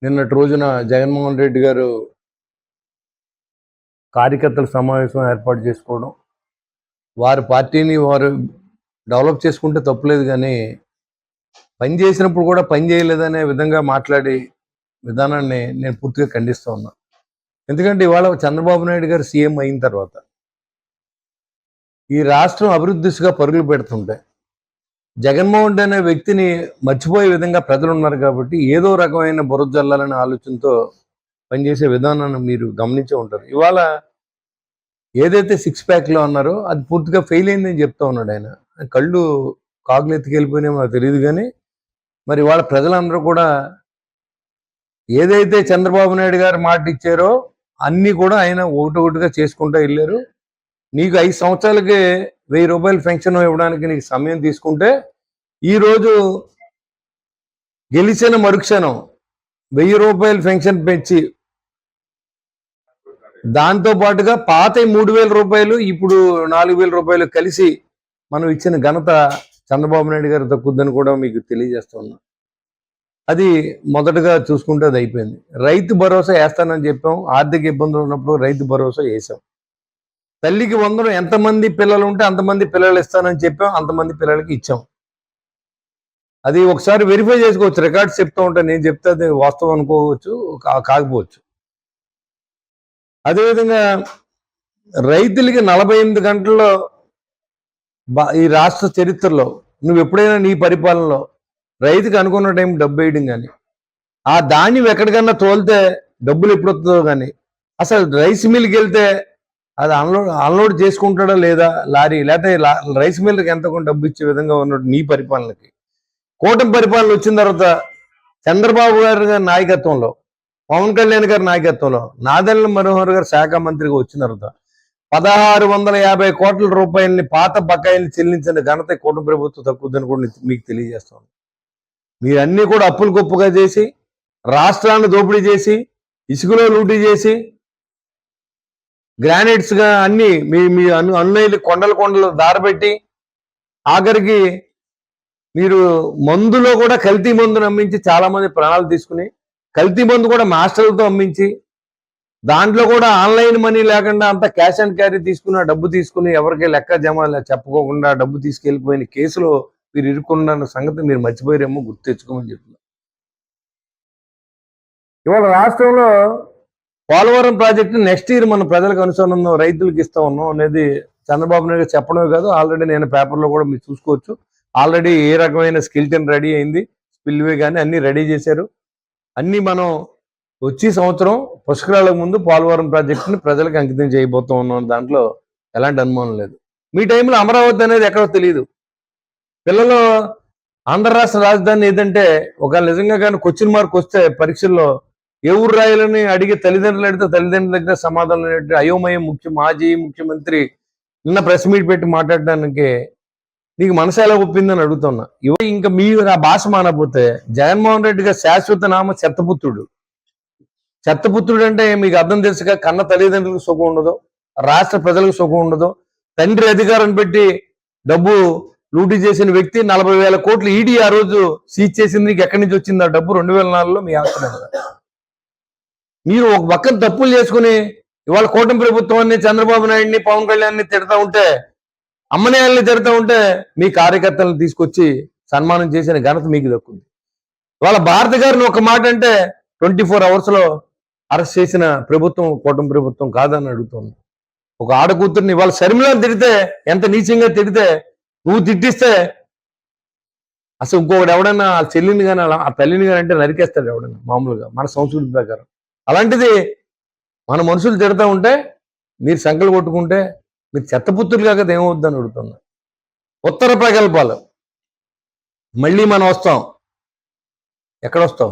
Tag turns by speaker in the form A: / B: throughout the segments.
A: నిన్నటి రోజున జగన్మోహన్ రెడ్డి గారు కార్యకర్తల సమావేశం ఏర్పాటు చేసుకోవడం, వారి పార్టీని వారు డెవలప్ చేసుకుంటే తప్పులేదు కానీ, పని చేసినప్పుడు కూడా పని చేయలేదనే విధంగా మాట్లాడి విధానాన్ని నేను పూర్తిగా ఖండిస్తూ ఉన్నా. ఎందుకంటే ఇవాళ చంద్రబాబు నాయుడు గారు సీఎం అయిన తర్వాత ఈ రాష్ట్రం అభివృద్ధి దిశగా పరుగులు పెడుతుంటే జగన్మోహన్ రెడ్డి అనే వ్యక్తిని మర్చిపోయే విధంగా ప్రజలు ఉన్నారు కాబట్టి ఏదో రకమైన బురద జల్లాలనే ఆలోచనతో పనిచేసే విధానాన్ని మీరు గమనించే ఉంటారు. ఇవాళ ఏదైతే సిక్స్ ప్యాక్లో అన్నారో అది పూర్తిగా ఫెయిల్ అయిందని చెప్తా ఉన్నాడు ఆయన. కళ్ళు కాకులు ఎత్తుకెళ్ళిపోయినా నాకు తెలియదు కానీ, మరి వాళ్ళ ప్రజలందరూ కూడా ఏదైతే చంద్రబాబు నాయుడు గారు మాట ఇచ్చారో అన్నీ కూడా ఆయన ఒకటొకటిగా చేసుకుంటూ వెళ్ళారు. నీకు 5 సంవత్సరాలకి 1000 రూపాయలు పెన్షన్ ఇవ్వడానికి నీకు సమయం తీసుకుంటే, ఈరోజు గెలిచిన మరుక్షణం 1000 రూపాయలు పెన్షన్ పెంచి దాంతో పాటుగా పాత 3000 రూపాయలు ఇప్పుడు 4000 రూపాయలు కలిసి మనం ఇచ్చిన ఘనత చంద్రబాబు నాయుడు గారు దక్కుద్దని కూడా మీకు తెలియజేస్తున్నా. అది మొదటగా చూసుకుంటే అది అయిపోయింది. రైతు భరోసా వేస్తానని చెప్పాం. ఆర్థిక ఇబ్బందులు ఉన్నప్పుడు రైతు భరోసా వేసాం. తల్లికి 100 ఎంతమంది పిల్లలు ఉంటే అంతమంది పిల్లలు ఇస్తానని చెప్పాం. అంతమంది పిల్లలకి ఇచ్చాం. అది ఒకసారి వెరిఫై చేసుకోవచ్చు. రికార్డ్స్ చెప్తూ ఉంటాను. నేను చెప్తే అది వాస్తవం అనుకోవచ్చు, కాకపోవచ్చు. అదేవిధంగా రైతులకి 48 గంటల్లో ఈ రాష్ట్ర చరిత్రలో నువ్వు ఎప్పుడైనా నీ పరిపాలనలో రైతుకి అనుకున్న టైం డబ్బు వేయడం కానీ, ఆ ధాన్యం ఎక్కడికన్నా తోలితే డబ్బులు ఎప్పుడు వస్తుందో కానీ, అసలు రైస్ మిల్కి వెళ్తే అది అన్లోడ్ చేసుకుంటాడా లేదా లారీ, లేకపోతే రైస్ మిల్కి ఎంత డబ్బు ఇచ్చే విధంగా ఉన్నట్టు నీ పరిపాలనకి. కూటమి పరిపాలన వచ్చిన తర్వాత చంద్రబాబు గారి నాయకత్వంలో, పవన్ కళ్యాణ్ గారి నాయకత్వంలో, నాదెళ్ల మనోహర్ గారు శాఖ మంత్రిగా వచ్చిన తర్వాత 1650 కోట్ల రూపాయలని పాత బకాయిల్ని చెల్లించిన ఘనత కూటమి ప్రభుత్వం తక్కువదని కూడా మీకు తెలియజేస్తాను. మీరన్నీ కూడా అప్పులు గొప్పగా చేసి, రాష్ట్రాన్ని దోపిడీ చేసి, ఇసుకలో లూటీ చేసి, గ్రానైట్స్గా అన్ని మీ అన్నయ్యలు కొండలు దారబెట్టి, ఆఖరికి మీరు మందులో కూడా కల్తీ మందును అమ్మించి చాలా మంది ప్రాణాలు తీసుకుని, కల్తీ మందు కూడా మాస్టర్లతో అమ్మించి, దాంట్లో కూడా ఆన్లైన్ మనీ లేకుండా అంతా క్యాష్ అండ్ క్యారీ తీసుకున్న డబ్బు తీసుకుని ఎవరికి లెక్క జమ చెప్పుకోకుండా డబ్బు తీసుకెళ్లిపోయిన కేసులో మీరు ఇరుక్కున్న సంగతి మీరు మర్చిపోయారేమో, గుర్తు తెచ్చుకోమని చెప్తున్నారు. ఇవాళ రాష్ట్రంలో పోలవరం ప్రాజెక్టు నెక్స్ట్ ఇయర్ మన ప్రజలకు అనుసంధానం రైతులకు ఇస్తా ఉన్నాం అనేది చంద్రబాబు నాయుడు చెప్పడమే కాదు, ఆల్రెడీ నేను పేపర్లో కూడా మీరు చూసుకోవచ్చు. ఆల్రెడీ ఏ రకమైన స్కిల్టన్ రెడీ అయింది, స్పిల్వే కానీ అన్ని రెడీ చేశారు. అన్నీ మనం వచ్చే సంవత్సరం పుష్కరాలకు ముందు పోలవరం ప్రాజెక్టుని ప్రజలకు అంకితం చేయబోతూ ఉన్నాం. దాంట్లో ఎలాంటి అనుమానం లేదు. మీ టైంలో అమరావతి అనేది ఎక్కడో తెలియదు. పిల్లలు ఆంధ్ర రాష్ట్ర రాజధాని ఏదంటే ఒకవేళ నిజంగా కానీ క్వశ్చన్ మార్క్ వస్తే పరీక్షల్లో ఏ ఊరు రాయాలని అడిగే తల్లిదండ్రులు అడిగితే తల్లిదండ్రుల దగ్గర సమాధానం అయోమయం మాజీ ముఖ్యమంత్రి నిన్న ప్రెస్ మీట్ పెట్టి మాట్లాడడానికి నీకు మనసు ఎలా ఒప్పిందని అడుగుతున్నా. ఇంకా మీరు ఆ భాష మానకపోతే జగన్మోహన్ రెడ్డి గారు శాశ్వత నామ చెత్తపుత్రుడు. చెత్తపుత్రుడు అంటే మీకు అర్థం తెలుసుగా, కన్న తల్లిదండ్రులకు సుఖం ఉండదు, రాష్ట్ర ప్రజలకు సుఖం ఉండదు. తండ్రి అధికారం పెట్టి డబ్బు లూటీ చేసిన వ్యక్తి 40,000 కోట్లు ఈడీ ఆ రోజు సీజ్ చేసింది. నీకు ఎక్కడి నుంచి వచ్చింది ఆ డబ్బు? 2004లో మీ ఆస్తులు. మీరు ఒక పక్కన తప్పులు చేసుకుని ఇవాళ కూటమి ప్రభుత్వాన్ని, చంద్రబాబు నాయుడిని, పవన్ కళ్యాణ్ని తిడతా ఉంటే, అమ్మనేయాలని తిడతా ఉంటే, మీ కార్యకర్తలను తీసుకొచ్చి సన్మానం చేసిన ఘనత మీకు దక్కుంది. ఇవాళ భారతి గారిని ఒక మాట అంటే 24 అవర్స్లో అరెస్ట్ చేసిన ప్రభుత్వం కూటమి ప్రభుత్వం కాదని అడుగుతుంది. ఒక ఆడకూతుర్ని ఇవాళ శర్మిలను తిడితే, ఎంత నీచంగా తిడితే, నువ్వు తిట్టిస్తే అసలు ఇంకొకటి ఎవడన్నా ఆ చెల్లిని కానీ ఆ తల్లిని కానీ అంటే నరికేస్తాడు ఎవడన్నా మామూలుగా మన సంస్కృతి ప్రకారం. అలాంటిది మన మనుషులు తిడతా ఉంటే మీరు సంకలు కొట్టుకుంటే మీరు చెత్తపుత్రులు కాక ఏమవుద్దని అడుగుతున్నా. ఉత్తర ప్రకల్పాలు మళ్ళీ మనం వస్తాం. ఎక్కడొస్తాం?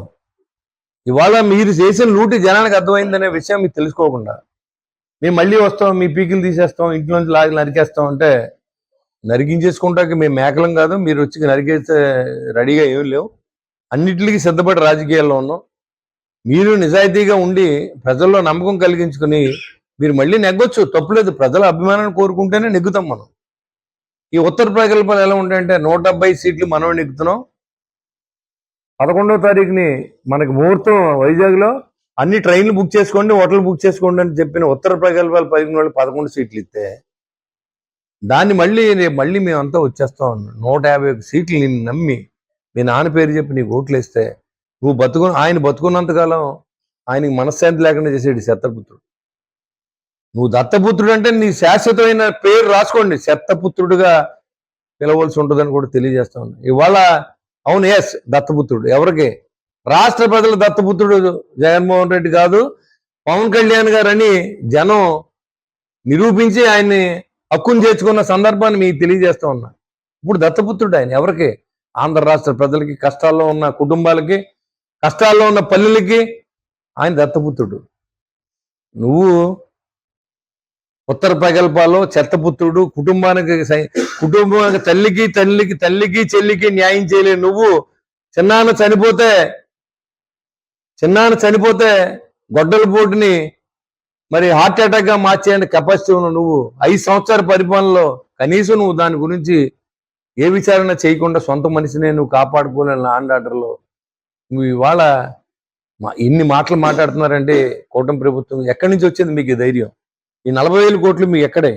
A: ఇవాళ మీరు చేసిన లూటి జనానికి అర్థమైందనే విషయం మీకు తెలుసుకోకుండా మేము మళ్ళీ వస్తాం, మీ పీకిలు తీసేస్తాం, ఇంట్లోంచి లాగి నరికేస్తాం అంటే నరికించేసుకుంటాక మేము మేకలం కాదు. మీరు వచ్చి నరికేస్తే రెడీగా ఏం లేవు. అన్నిటికీ సిద్ధపడి రాజకీయాల్లో ఉన్నాం. మీరు నిజాయితీగా ఉండి ప్రజల్లో నమ్మకం కలిగించుకుని మీరు మళ్ళీ నెగ్గొచ్చు, తప్పులేదు. ప్రజల అభిమానాన్ని కోరుకుంటేనే నెగ్గుతాం మనం. ఈ ఉత్తర ప్రకల్పాలు ఎలా ఉంటాయంటే 170 సీట్లు మనం నెగ్గుతున్నాం, 11వ తారీఖుని మనకి ముహూర్తం వైజాగ్లో అన్ని ట్రైన్లు బుక్ చేసుకోండి, హోటల్ బుక్ చేసుకోండి అని చెప్పిన ఉత్తర ప్రగల్భాలు పలికిన వాళ్ళు 11 సీట్లు ఇస్తే దాన్ని మళ్ళీ మేమంతా వచ్చేస్తాం అన్నాం. 151 సీట్లు నిన్ను నమ్మి మీ నాన్న పేరు చెప్పి నీకు ఓట్లు వేస్తే ఆయన బతుకున్నంతకాలం ఆయనకి మనశ్శాంతి లేకుండా చేసేది దత్తపుత్రుడు. నువ్వు దత్తపుత్రుడు అంటే నీ శాశ్వతమైన పేరు రాసుకోండి, దత్తపుత్రుడుగా పిలవలసి ఉంటుందని కూడా తెలియజేస్తా ఉన్నా. ఇవాళ అవును, ఎస్ దత్తపుత్రుడు ఎవరికి? రాష్ట్ర ప్రజల దత్తపుత్రుడు జగన్మోహన్ రెడ్డి కాదు, పవన్ కళ్యాణ్ గారు అని జనం నిరూపించి ఆయన్ని హక్కును చేర్చుకున్న సందర్భాన్ని మీకు తెలియజేస్తా ఉన్నా. ఇప్పుడు దత్తపుత్రుడు ఆయన ఎవరికి? ఆంధ్ర రాష్ట్ర ప్రజలకి, కష్టాల్లో ఉన్న కుటుంబాలకి, కష్టాల్లో ఉన్న పల్లెలకి ఆయన దత్తపుత్రుడు. నువ్వు ఉత్తర ప్రగల్భాల్లో చెత్తపుత్రుడు, కుటుంబానికి తల్లికి చెల్లికి న్యాయం చేయలేవు. నువ్వు చిన్నాన్న చనిపోతే గొడ్డల పోటుని మరి హార్ట్ అటాక్ గా మార్చేయండి కెపాసిటీ ఉన్న నువ్వు 5 సంవత్సరాల పరిపాలనలో కనీసం నువ్వు దాని గురించి ఏ విచారణ చేయకుండా సొంత మనిషినే నువ్వు కాపాడుకోలేని లాండ్ ఆర్డర్లో నువ్వు ఇవాళ ఇన్ని మాటలు మాట్లాడుతున్నారంటే కూటమి ప్రభుత్వం ఎక్కడి నుంచి వచ్చింది మీకు ఈ ధైర్యం? ఈ 40,000 కోట్లు మీకు ఎక్కడే?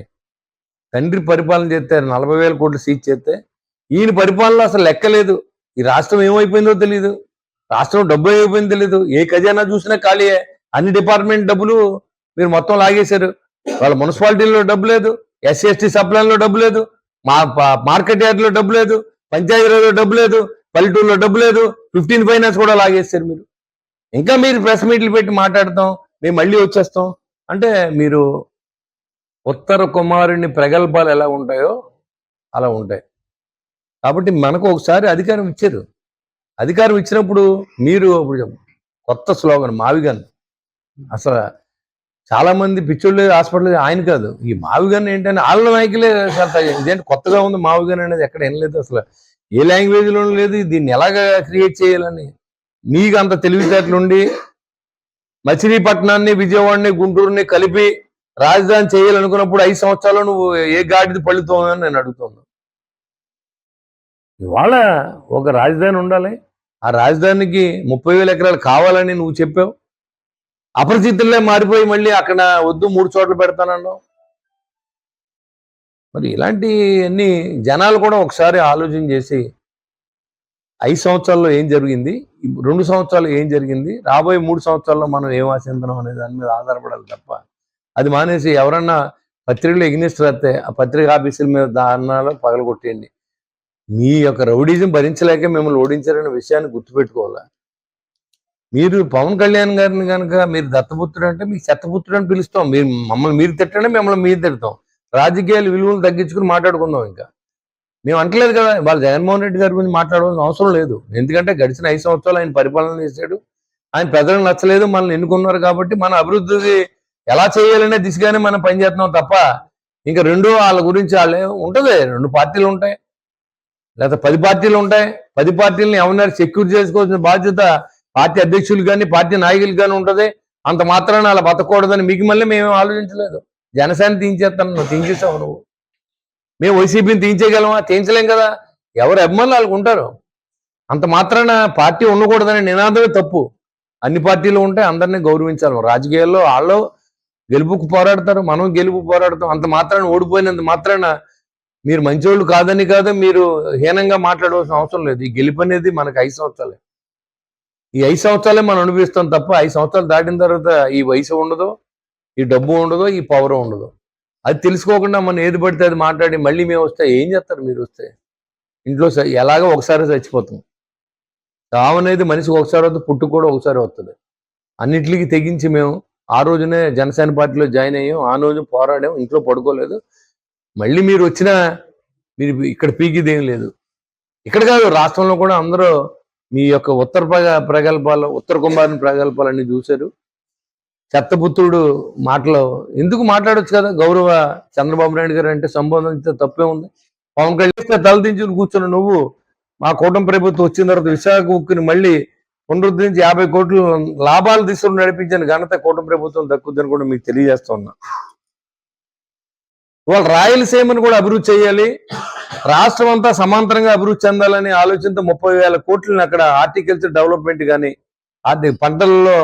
A: తండ్రి పరిపాలన చేస్తే 40,000 కోట్లు సీజ్ చేస్తే ఈయన పరిపాలన అసలు లెక్కలేదు. ఈ రాష్ట్రం ఏమైపోయిందో తెలియదు, రాష్ట్రం డబ్బు ఏమైపోయిందో తెలియదు. ఏ ఖజానా చూసినా ఖాళీయే. అన్ని డిపార్ట్మెంట్ డబ్బులు మీరు మొత్తం లాగేశారు. వాళ్ళ మున్సిపాలిటీలో డబ్బు లేదు, ఎస్సీ ఎస్టీ సప్లైన్లో డబ్బు లేదు, మార్కెట్ యార్డ్లో డబ్బు లేదు, పంచాయతీరాజ్లో డబ్బు లేదు, పల్లెటూరులో డబ్బు లేదు, 15 ఫైనాన్స్ కూడా లాగేశారు మీరు. ఇంకా మీరు ప్రెస్ మీట్లు పెట్టి మాట్లాడతాం, మేము మళ్ళీ వచ్చేస్తాం అంటే మీరు ఉత్తర కుమారుని ప్రగల్భాలు ఎలా ఉంటాయో అలా ఉంటాయి. కాబట్టి మనకు ఒకసారి అధికారం ఇచ్చారు. అధికారం ఇచ్చినప్పుడు మీరు కొత్త స్లోగన్ మావిగన్. అసలు చాలా మంది పిచ్చోళ్ళు హాస్పిటల్ ఆయన కాదు, ఈ మావిగన్ ఏంటంటే వాళ్ళ నాయకులే ఇదేంటి కొత్తగా ఉంది మావిగన్ అనేది ఎక్కడ వినలేదు, అసలు ఏ లాంగ్వేజ్లో లేదు. దీన్ని ఎలాగా క్రియేట్ చేయాలని నీకు అంత తెలివితేటలుండి మచిలీపట్నాన్ని, విజయవాడని, గుంటూరుని కలిపి రాజధాని చేయాలనుకున్నప్పుడు 5 సంవత్సరాలు నువ్వు ఏ గాడిది పళ్ళుతోందని నేను అడుగుతున్నాను. ఇవాళ ఒక రాజధాని ఉండాలి, ఆ రాజధానికి 30,000 ఎకరాలు కావాలని నువ్వు చెప్పావు. అపరిచితుల్లే మారిపోయి మళ్ళీ అక్కడ వద్దు 3 చోట్ల పెడతానన్నావు. మరి ఇలాంటివన్నీ జనాలు కూడా ఒకసారి ఆలోచన చేసి 5 సంవత్సరాల్లో ఏం జరిగింది, 2 సంవత్సరాలు ఏం జరిగింది, రాబోయే 3 సంవత్సరాల్లో మనం ఏం ఆశిస్తున్నాం అనే దాని మీద ఆధారపడాలి తప్ప అది మానేసి ఎవరన్నా పత్రికలు ఎగ్నిస్ట్ రాస్తే ఆ పత్రిక ఆఫీసుల మీద దారుణాలు పగలగొట్టేయండి. మీ యొక్క రౌడీజం భరించలేక మిమ్మల్ని ఓడించారనే విషయాన్ని గుర్తుపెట్టుకోవాలా. మీరు పవన్ కళ్యాణ్ గారిని కనుక మీరు దత్తపుత్రుడు అంటే మీకు చెత్తపుత్రుడు అని పిలుస్తాం. మీరు మమ్మల్ని మీరు తిట్టండి, మిమ్మల్ని మీరు తిడతాం. రాజకీయాలు విలువలు తగ్గించుకుని మాట్లాడుకుందాం. ఇంకా మేము అంటలేదు కదా, వాళ్ళు జగన్మోహన్ రెడ్డి గారి గురించి మాట్లాడవలసిన అవసరం లేదు. ఎందుకంటే గడిచిన 5 సంవత్సరాలు ఆయన పరిపాలన చేశాడు, ఆయన ప్రజలకు నచ్చలేదు, మనల్ని ఎన్నుకున్నారు కాబట్టి మన అభివృద్ధి ఎలా చేయాలనే దిశగానే మనం పనిచేస్తున్నాం తప్ప ఇంకా వాళ్ళ గురించి వాళ్ళే ఉంటుంది. 2 పార్టీలు ఉంటాయి లేదా 10 పార్టీలు ఉంటాయి. 10 పార్టీలని ఎవరినారు సెక్యూర్ చేసుకోవాల్సిన బాధ్యత పార్టీ అధ్యక్షులు కానీ పార్టీ నాయకులు కానీ ఉంటుంది. అంత మాత్రాన అలా బతకూడదని మీకు మళ్ళీ మేము ఆలోచించలేదు. జనసేన తీయించేసావు నువ్వు. మేము వైసీపీని తీయించేయగలమా? తీయించలేం కదా. ఎవరు అభిమానులు వాళ్ళకు ఉంటారు. అంత మాత్రాన పార్టీ ఉండకూడదనే నినాదమే తప్పు. అన్ని పార్టీలు ఉంటాయి, అందరినీ గౌరవించాలి. రాజకీయాల్లో వాళ్ళు గెలుపుకు పోరాడతారు, మనం గెలుపు పోరాడతాం. అంత మాత్రాన ఓడిపోయినంత మాత్రాన మీరు మంచోళ్ళు కాదని కాదు, మీరు హీనంగా మాట్లాడవలసిన అవసరం లేదు. ఈ గెలుపు అనేది మనకు 5 సంవత్సరాలే. ఈ 5 సంవత్సరాలే మనం అనిపిస్తాం తప్ప 5 సంవత్సరాలు దాటిన తర్వాత ఈ వయసు ఉండదు, ఈ డబ్బు ఉండదు, ఈ పవర్ ఉండదు. అది తెలుసుకోకుండా మనం ఏది పడితే అది మాట్లాడి మళ్ళీ మేము వస్తే ఏం చేస్తారు? మీరు వస్తే ఇంట్లో ఎలాగో ఒకసారి చచ్చిపోతాం. చావు అనేది మనిషికి ఒకసారి వస్తుంది, పుట్టుకు కూడా ఒకసారి వస్తుంది. అన్నిటికీ తెగించి మేము ఆ రోజునే జనసేన పార్టీలో జాయిన్ అయ్యాం, ఆ రోజు పోరాడాం, ఇంట్లో పడుకోలేదు. మళ్ళీ మీరు వచ్చినా మీరు ఇక్కడ పీకిది ఏం లేదు. ఇక్కడ కాదు, రాష్ట్రంలో కూడా అందరూ మీ యొక్క ప్రగల్భాలు, ఉత్తర కుమారుని ప్రగల్భాలన్నీ చూశారు. చెత్తపుత్రుడు మాటలు ఎందుకు మాట్లాడొచ్చు కదా. గౌరవ చంద్రబాబు నాయుడు గారు అంటే సంబోధించే తప్పే ఉంది. పవన్ కళ్యాణ్ తలదించుకుని కూర్చున్న నువ్వు మా కూటమి ప్రభుత్వం వచ్చిన తర్వాత విశాఖ ఉక్కుని మళ్ళీ పునరుద్ధరించి 50 కోట్లు లాభాలు తీసుకుని నడిపించిన ఘనత కూటమి ప్రభుత్వం దక్కుద్దని కూడా మీకు తెలియజేస్తా ఉన్నా. ఇవాళ రాయలసీమను కూడా అభివృద్ధి చేయాలి, రాష్ట్రం అంతా సమాంతరంగా అభివృద్ధి చెందాలని ఆలోచనతో 30,000 కోట్లను అక్కడ హార్టికల్చర్ డెవలప్మెంట్ కానీ, పంటల్లో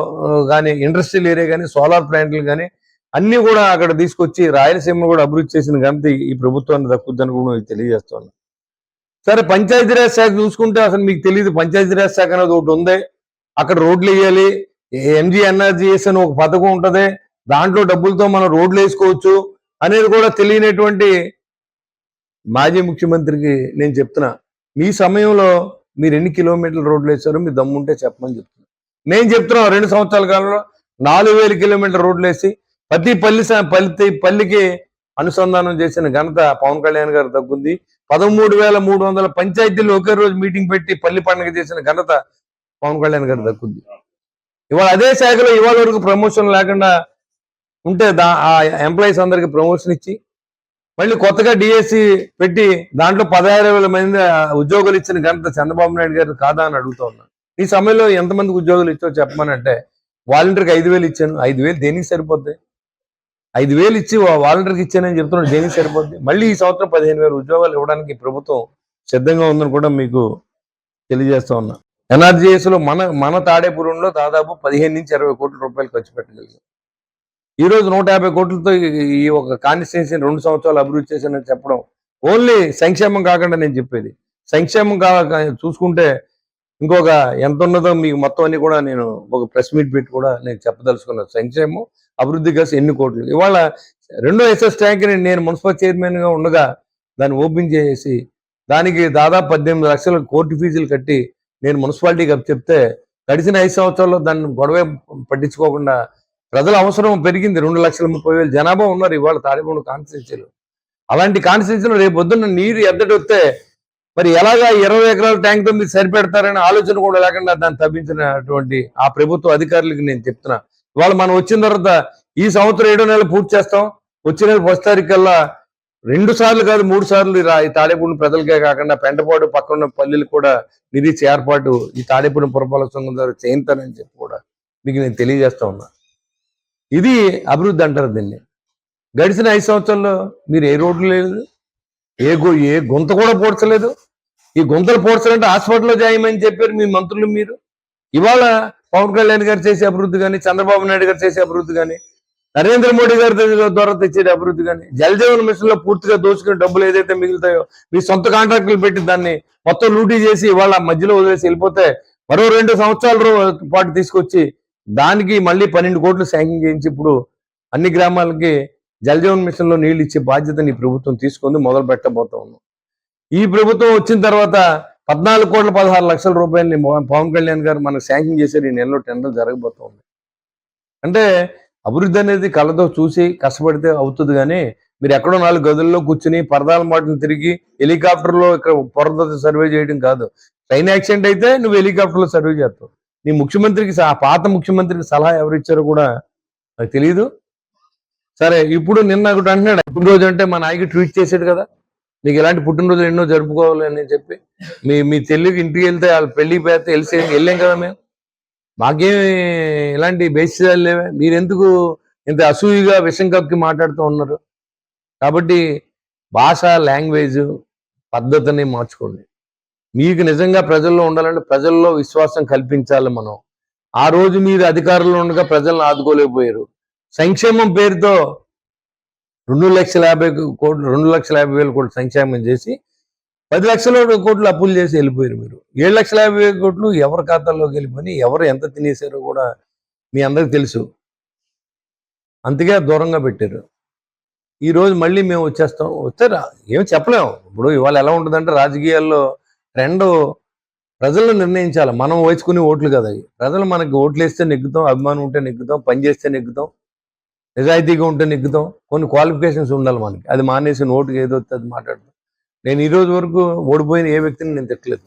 A: కానీ, ఇండస్ట్రియల్ ఏరియా కానీ, సోలార్ ప్లాంట్లు కానీ అన్ని కూడా అక్కడ తీసుకొచ్చి రాయలసీమ కూడా అభివృద్ధి చేసిన ఘనత ఈ ప్రభుత్వాన్ని దక్కుద్దని కూడా మీకు తెలియజేస్తున్నాను. సరే, పంచాయతీరాజ్ శాఖ చూసుకుంటే అసలు మీకు తెలియదు, పంచాయతీరాజ్ శాఖ అనేది ఒకటి ఉంది, అక్కడ రోడ్లు వేయాలి, MGNRGS అని ఒక పథకం ఉంటది, దాంట్లో డబ్బులతో మనం రోడ్లు వేసుకోవచ్చు అనేది కూడా తెలియనటువంటి మాజీ ముఖ్యమంత్రికి నేను చెప్తున్నా, మీ సమయంలో మీరు ఎన్ని కిలోమీటర్ల రోడ్లు వేసారో మీ దమ్ముంటే చెప్పమని చెప్తున్నా. నేను చెప్తున్నాను 2 సంవత్సరాల కాలంలో 4,000 కిలోమీటర్ల రోడ్లు వేసి ప్రతి పల్లికి అనుసంధానం చేసిన ఘనత పవన్ కళ్యాణ్ గారు దక్కుంది. 13,300 పంచాయతీలు ఒకే రోజు మీటింగ్ పెట్టి పల్లి పండుగ చేసిన ఘనత పవన్ కళ్యాణ్ గారు దక్కుంది. ఇవాళ అదే శాఖలో ఇవాళ వరకు ప్రమోషన్ లేకుండా ఉంటే ఆ ఎంప్లాయీస్ అందరికి ప్రమోషన్ ఇచ్చి మళ్ళీ కొత్తగా డిఎస్సి పెట్టి దాంట్లో 16,000 మంది ఉద్యోగాలు ఇచ్చిన ఘనత చంద్రబాబు నాయుడు గారు కాదా అని అడుగుతా ఉన్నాను. ఈ సమయంలో ఎంతమందికి ఉద్యోగాలు ఇచ్చో చెప్పమనంటే వాలంటీర్కి 5,000 ఇచ్చాను. 5,000 దేనికి సరిపోద్ది? 5,000 ఇచ్చి వాలంటీర్కి ఇచ్చానని చెప్తున్నాడు, దేనికి సరిపోద్ది? మళ్ళీ ఈ సంవత్సరం 15,000 ఉద్యోగాలు ఇవ్వడానికి ప్రభుత్వం సిద్ధంగా ఉందని కూడా మీకు తెలియజేస్తా ఉన్నా. NRGS లో మన తాడేపురంలో దాదాపు 15 నుంచి 20 కోట్ల రూపాయలు ఖర్చు పెట్టగలిగాం. ఈ రోజు 150 కోట్లతో ఈ ఒక కాన్స్టిట్యున్సీని 2 సంవత్సరాలు అభివృద్ధి చేశానని చెప్పడం ఓన్లీ సంక్షేమం కాకుండా నేను చెప్పేది. సంక్షేమం చూసుకుంటే ఇంకొక ఎంత ఉన్నదో మీకు మొత్తం అన్ని కూడా నేను ఒక ప్రెస్ మీట్ పెట్టి కూడా నేను చెప్పదలుచుకున్నాను. సంక్షేమం అభివృద్ధి కలిసి ఎన్ని కోట్లు. ఇవాళ 2వ SS ట్యాంక్ని నేను మున్సిపల్ చైర్మన్గా ఉండగా దాన్ని ఓపెన్ చేసి దానికి దాదాపు 18 లక్షల కోర్టు ఫీజులు కట్టి నేను మున్సిపాలిటీకి చెప్తే గడిచిన 5 సంవత్సరాల్లో దాన్ని గొడవ పట్టించుకోకుండా ప్రజల అవసరం పెరిగింది. 2,30,000 జనాభా ఉన్నారు ఇవాళ తాడేపల్లి కాన్స్టిట్యున్సీలో. అలాంటి కాన్స్టిట్యున్సీలో రేపు పొద్దున్న నీరు ఎద్దటి వస్తే మరి ఎలాగా 20 ఎకరాల ట్యాంక్తో మీరు సరిపెడతారనే ఆలోచన కూడా లేకుండా దాన్ని తవ్వించినటువంటి ఆ ప్రభుత్వ అధికారులకి నేను చెప్తున్నా. ఇవాళ మనం వచ్చిన తర్వాత ఈ సంవత్సరం 7వ నెల పూర్తి చేస్తాం, వచ్చే నెల 1వ తారీఖు కల్లా 2 సార్లు కాదు 3 సార్లు ఈ తాడేపల్లి ప్రజలకే కాకుండా పెంటపాడు పక్కన పల్లెలు కూడా నిధి ఏర్పాటు ఈ తాడేపల్లి పురపాలక సంఘం ద్వారా చేయించాలని చెప్పి కూడా మీకు నేను తెలియజేస్తా ఉన్నా. ఇది అభివృద్ధి అంటారు దీన్ని. గడిచిన 5 సంవత్సరాల్లో మీరు ఏ రోడ్లు లేదు, ఏ గుంత కూడా పోడ్చలేదు. ఈ గుంతలు పోడ్చాలంటే హాస్పిటల్లో జాయమని చెప్పారు మీ మంత్రులు. మీరు ఇవాళ పవన్ కళ్యాణ్ గారు చేసే అభివృద్ధి కానీ, చంద్రబాబు నాయుడు గారు చేసే అభివృద్ధి కానీ, నరేంద్ర మోడీ గారి ద్వారా తెచ్చే అభివృద్ధి కానీ, జల్ జీవన్ మిషన్ లో పూర్తిగా దోచుకునే డబ్బులు ఏదైతే మిగులుతాయో మీ సొంత కాంట్రాక్టులు పెట్టి దాన్ని మొత్తం లూటీ చేసి ఇవాళ మధ్యలో వదిలేసి వెళ్ళిపోతే మరో 2 సంవత్సరాల పాటు తీసుకొచ్చి దానికి మళ్ళీ 12 కోట్లు శాంక్షన్ చేయించి ఇప్పుడు అన్ని గ్రామాలకి జల్ జీవన్ మిషన్ లో నీళ్లు ఇచ్చే బాధ్యతని ఈ ప్రభుత్వం తీసుకొని మొదలు పెట్టబోతా ఉన్నాం. ఈ ప్రభుత్వం వచ్చిన తర్వాత 14,16 లక్షల రూపాయలని పవన్ కళ్యాణ్ గారు మనకు శాంక్షన్ చేశారు. ఈ నెలలో టెండర్ జరగబోతోంది. అంటే అభివృద్ధి అనేది కళ్ళతో చూసి కష్టపడితే అవుతుంది కానీ మీరు ఎక్కడో 4 గదుల్లో కూర్చుని పరదాల మాటలు తిరిగి హెలికాప్టర్లో ఇక్కడ పొరద సర్వే చేయడం కాదు. ట్రైన్ యాక్సిడెంట్ అయితే నువ్వు హెలికాప్టర్లో సర్వే చేస్తావు. నీ ముఖ్యమంత్రికి ఆ పాత ముఖ్యమంత్రికి సలహా ఎవరు ఇచ్చారో కూడా నాకు తెలియదు. సరే, ఇప్పుడు నిన్న ఒకటి అంటున్నాడు, పుట్టినరోజు అంటే మా నాయకుడు ట్వీట్ చేశాడు కదా, మీకు ఇలాంటి పుట్టినరోజులు ఎన్నో జరుపుకోవాలి అని చెప్పి. మీ చెల్లికి ఇంటికి వెళ్తే వాళ్ళ పెళ్లికి పోతే వెళ్ళాం కదా మేము. మాకేమి ఇలాంటి బేసిసాలు లేవే. మీరెందుకు ఇంత అసూయిగా విషం కక్కి మాట్లాడుతూ ఉన్నారు? కాబట్టి భాష, లాంగ్వేజ్ పద్ధతిని మార్చుకోండి. మీకు నిజంగా ప్రజల్లో ఉండాలంటే ప్రజల్లో విశ్వాసం కల్పించాలి మనం. ఆ రోజు మీరు అధికారంలో ఉండగా ప్రజలను ఆదుకోలేకపోయారు. సంక్షేమం పేరుతో 2,50,000 కోట్లు 2,50,000 కోట్లు సంక్షేమం చేసి 10 లక్షల కోట్లు అప్పులు చేసి వెళ్ళిపోయారు. మీరు 7,50,000 కోట్లు ఎవరి ఖాతాల్లోకి వెళ్ళిపోయి ఎవరు ఎంత తినేశారో కూడా మీ అందరికి తెలుసు. అందుకే దూరంగా పెట్టారు. ఈ రోజు మళ్ళీ మేము వచ్చేస్తాం. వస్తారా ఏమి చెప్పలేము. ఇప్పుడు ఇవాళ ఎలా ఉంటుందంటే రాజకీయాల్లో ట్రెండ్ ప్రజలను నిర్ణయించాలి. మనం వేసుకునే ఓట్లు కదా అవి. ప్రజలు మనకి ఓట్లు వేస్తే నెగ్గుతాం, అభిమానం ఉంటే నెగ్గుతాం, పని చేస్తే నెగ్గుతాం, నిజాయితీగా ఉంటే నెగ్గుతాం. కొన్ని క్వాలిఫికేషన్స్ ఉండాలి మనకి. అది మానేసి ఓటుకి ఏదో అది మాట్లాడతాం. నేను ఈ రోజు వరకు ఓడిపోయిన ఏ వ్యక్తిని నేను తిట్టలేదు,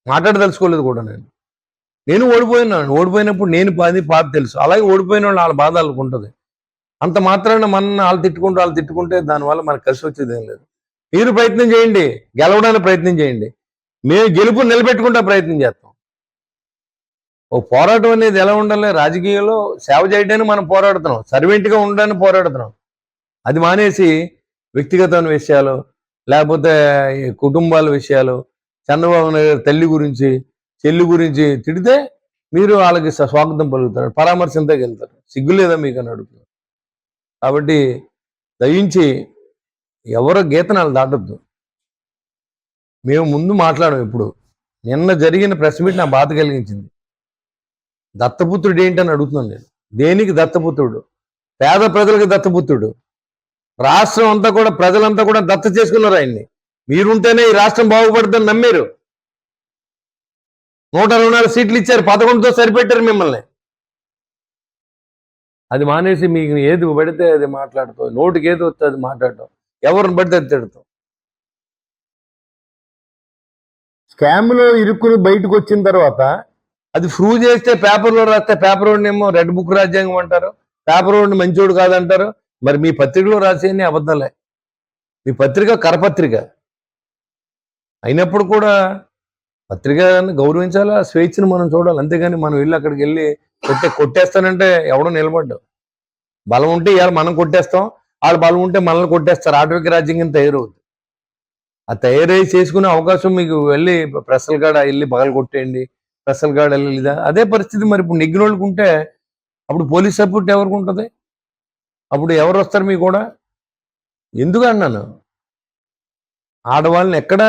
A: మాట్లాడదలుచుకోలేదు కూడా. నేను ఓడిపోయినాను. ఓడిపోయినప్పుడు నేను పాత తెలుసు. అలాగే ఓడిపోయిన వాళ్ళు వాళ్ళ బాధ వాళ్ళకు ఉంటుంది. అంత మాత్రాన మన వాళ్ళు తిట్టుకుంటే దానివల్ల మనకు కలిసి వచ్చేది ఏం లేదు. మీరు ప్రయత్నం చేయండి, గెలవడానికి ప్రయత్నం చేయండి. మేము గెలుపు నిలబెట్టుకుంటే ప్రయత్నం చేస్తాం. ఓ పోరాటం అనేది ఎలా ఉండాలి? రాజకీయంలో సేవ చేయడానికి మనం పోరాడుతున్నాం, సర్వెంట్గా ఉండడానికి పోరాడుతున్నాం. అది మానేసి వ్యక్తిగతమైన విషయాలు, లేకపోతే ఈ కుటుంబాల విషయాలు, చంద్రబాబు నాయుడు గారి తల్లి గురించి, చెల్లి గురించి తిడితే మీరు వాళ్ళకి స్వాగతం పలుకుతారు, పరామర్శంతకి వెళ్తారు. సిగ్గు లేదా మీకు అని అడుగుతున్నారు. కాబట్టి దయించి ఎవరో గీతనాలు దాటొద్దు. మేము ముందు మాట్లాడం ఇప్పుడు. నిన్న జరిగిన ప్రెస్ మీట్ నా బాధ కలిగించింది. దత్తపుత్రుడు ఏంటని అడుగుతున్నాను నేను. దేనికి దత్తపుత్రుడు? పేద ప్రజలకు దత్తపుత్రుడు. రాష్ట్రం అంతా కూడా, ప్రజలంతా కూడా దత్త చేసుకున్నారు ఆయన్ని. మీరుంటేనే ఈ రాష్ట్రం బాగుపడుతుందని నమ్మారు. 124 సీట్లు ఇచ్చారు, 11తో సరిపెట్టారు మిమ్మల్ని. అది మానేసి మీకు ఏది పడితే అది మాట్లాడతాం, నోటికి ఏది వస్తే అది మాట్లాడటం, ఎవరిని పడితే అది తిడతాం. స్కామ్లో ఇరుక్కుని బయటకు వచ్చిన తర్వాత అది ప్రూవ్ చేస్తే, పేపర్లో రాస్తే పేపర్ వాడిని ఏమో రెడ్ బుక్ రాజ్యాంగం అంటారు, పేపర్ వాడిని మంచోడు కాదంటారు. మరి మీ పత్రికలో రాసేయని అబద్ధాలే. మీ పత్రిక కరపత్రిక అయినప్పుడు కూడా పత్రికని గౌరవించాలా, స్వేచ్ఛను మనం చూడాలి. అంతేగాని మనం వెళ్ళి అక్కడికి వెళ్ళి కొట్టేస్తానంటే ఎవడో నిలబడ్డాం. బలం ఉంటే ఇవాళ మనం కొట్టేస్తాం, వాళ్ళు బలం ఉంటే మనల్ని కొట్టేస్తారు. ఆటవిక రాజ్యాంగం తయారవుతుంది. ఆ తయారై చేసుకునే అవకాశం మీకు వెళ్ళి ప్రెస్ల కాడ వెళ్ళి పగలు కొట్టేయండి, ప్రెస్ల కాడ వెళ్ళలేదా? అదే పరిస్థితి మరి ఇప్పుడు నెగ్గినోళ్ళకు ఉంటే అప్పుడు పోలీస్ సపోర్ట్ ఎవరికి ఉంటుంది? అప్పుడు ఎవరు వస్తారు మీకు కూడా? ఎందుకు అన్నాను, ఆడవాళ్ళని ఎక్కడ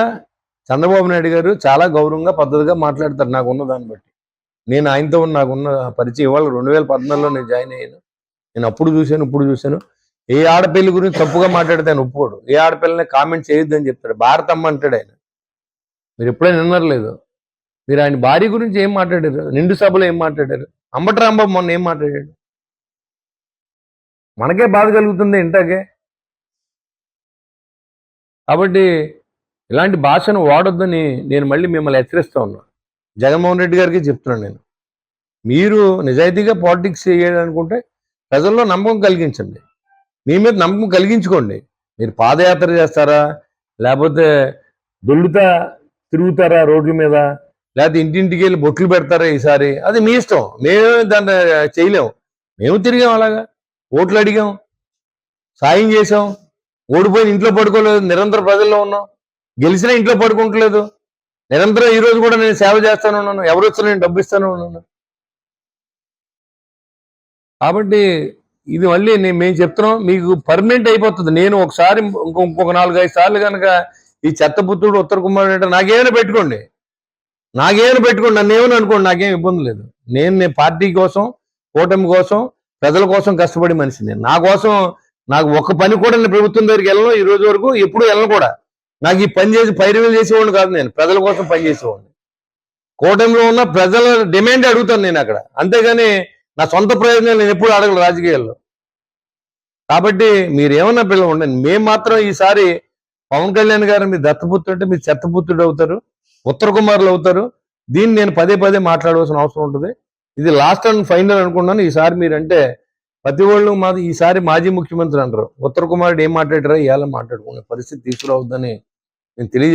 A: చంద్రబాబు నాయుడు గారు చాలా గౌరవంగా పద్ధతిగా మాట్లాడతారు. నాకున్న దాన్ని బట్టి, నేను ఆయనతో నాకున్న పరిచయం. ఇవాళ 2014లో నేను జాయిన్ అయ్యాను. నేను అప్పుడు చూశాను, ఇప్పుడు చూశాను. ఏ ఆడపిల్లి గురించి తప్పుగా మాట్లాడితే ఆయన ఒప్పుకోడు. ఏ ఆడపిల్లని కామెంట్ చేయొద్దని చెప్తాడు. భారతమ్మ అంటాడు ఆయన. మీరు ఎప్పుడైనా వినర్లేదు. మీరు ఆయన భార్య గురించి ఏం మాట్లాడారు? నిండు సభలో ఏం మాట్లాడారు? అంబటి రాంబాబు మొన్న ఏం మాట్లాడాడు? మనకే బాధ కలుగుతుంది ఇంటాకే. కాబట్టి ఇలాంటి భాషను వాడొద్దని నేను మళ్ళీ మిమ్మల్ని హెచ్చరిస్తూ ఉన్నాను. జగన్మోహన్ రెడ్డి గారికి చెప్తున్నాను నేను. మీరు నిజాయితీగా పాలిటిక్స్ చేయాలనుకుంటే ప్రజల్లో నమ్మకం కలిగించండి. మీ మీద నమ్మకం కలిగించుకోండి. మీరు పాదయాత్ర చేస్తారా, లేకపోతే దొల్లుతా తిరుగుతారా రోడ్ల మీద, లేకపోతే ఇంటింటికి వెళ్ళి బొట్లు పెడతారా ఈసారి, అది మీ ఇష్టం. మేమే దాన్ని చేయలేము. మేము తిరిగాం, అలాగా ఓట్లు అడిగాం, సాయం చేసాం. ఓడిపోయిన ఇంట్లో పడుకోలేదు, నిరంతరం ప్రజల్లో ఉన్నాం. గెలిచినా ఇంట్లో పడుకుంటలేదు, నిరంతరం. ఈ రోజు కూడా నేను సేవ చేస్తాను ఉన్నాను. ఎవరు వచ్చినా నేను డబ్బు ఇస్తాను ఉన్నాను. కాబట్టి ఇది మళ్ళీ మేము చెప్తున్నాం, మీకు పర్మనెంట్ అయిపోతుంది. నేను ఒకసారి ఇంకొక 4-5 సార్లు కనుక ఈ చెత్తపుత్రుడు ఉత్తర కుమార్ అంటే నాకేమైనా పెట్టుకోండి, నన్ను ఏమైనా అనుకోండి, నాకేం ఇబ్బంది లేదు. నేను పార్టీ కోసం, కూటమి కోసం, ప్రజల కోసం కష్టపడి మనిషిని. నా కోసం నాకు ఒక్క పని కూడా నేను ప్రభుత్వం దగ్గరికి వెళ్ళను, ఈ రోజు వరకు ఎప్పుడు వెళ్ళను కూడా. నాకు ఈ పని చేసి పైరవీలు చేసేవాడిని కాదు, నేను ప్రజల కోసం పనిచేసేవాడిని. కూటమిలో ఉన్న ప్రజల డిమాండ్ అడుగుతాను నేను అక్కడ, అంతేగాని నా సొంత ప్రయోజనాలు నేను ఎప్పుడు అడగను రాజకీయాల్లో. కాబట్టి మీరేమన్నా పిల్లలు ఉండండి. మేము మాత్రం ఈసారి పవన్ కళ్యాణ్ గారు మీ దత్తపుత్రుడు అంటే మీరు చెత్తపుత్రుడు అవుతారు, ఉత్తర కుమారులు అవుతారు. దీన్ని నేను పదే మాట్లాడవలసిన అవసరం ఉంటుంది. ఇది లాస్ట్ అండ్ ఫైనల్ అనుకున్నాను. ఈసారి మీరంటే ప్రతి వాళ్ళు ఈసారి మాజీ ముఖ్యమంత్రి అంటారు. ఉత్తర కుమారుడు ఏం మాట్లాడారో ఇవాళ మాట్లాడుకునే పరిస్థితి తీసుకురావద్దని నేను తెలియజేస్తాను.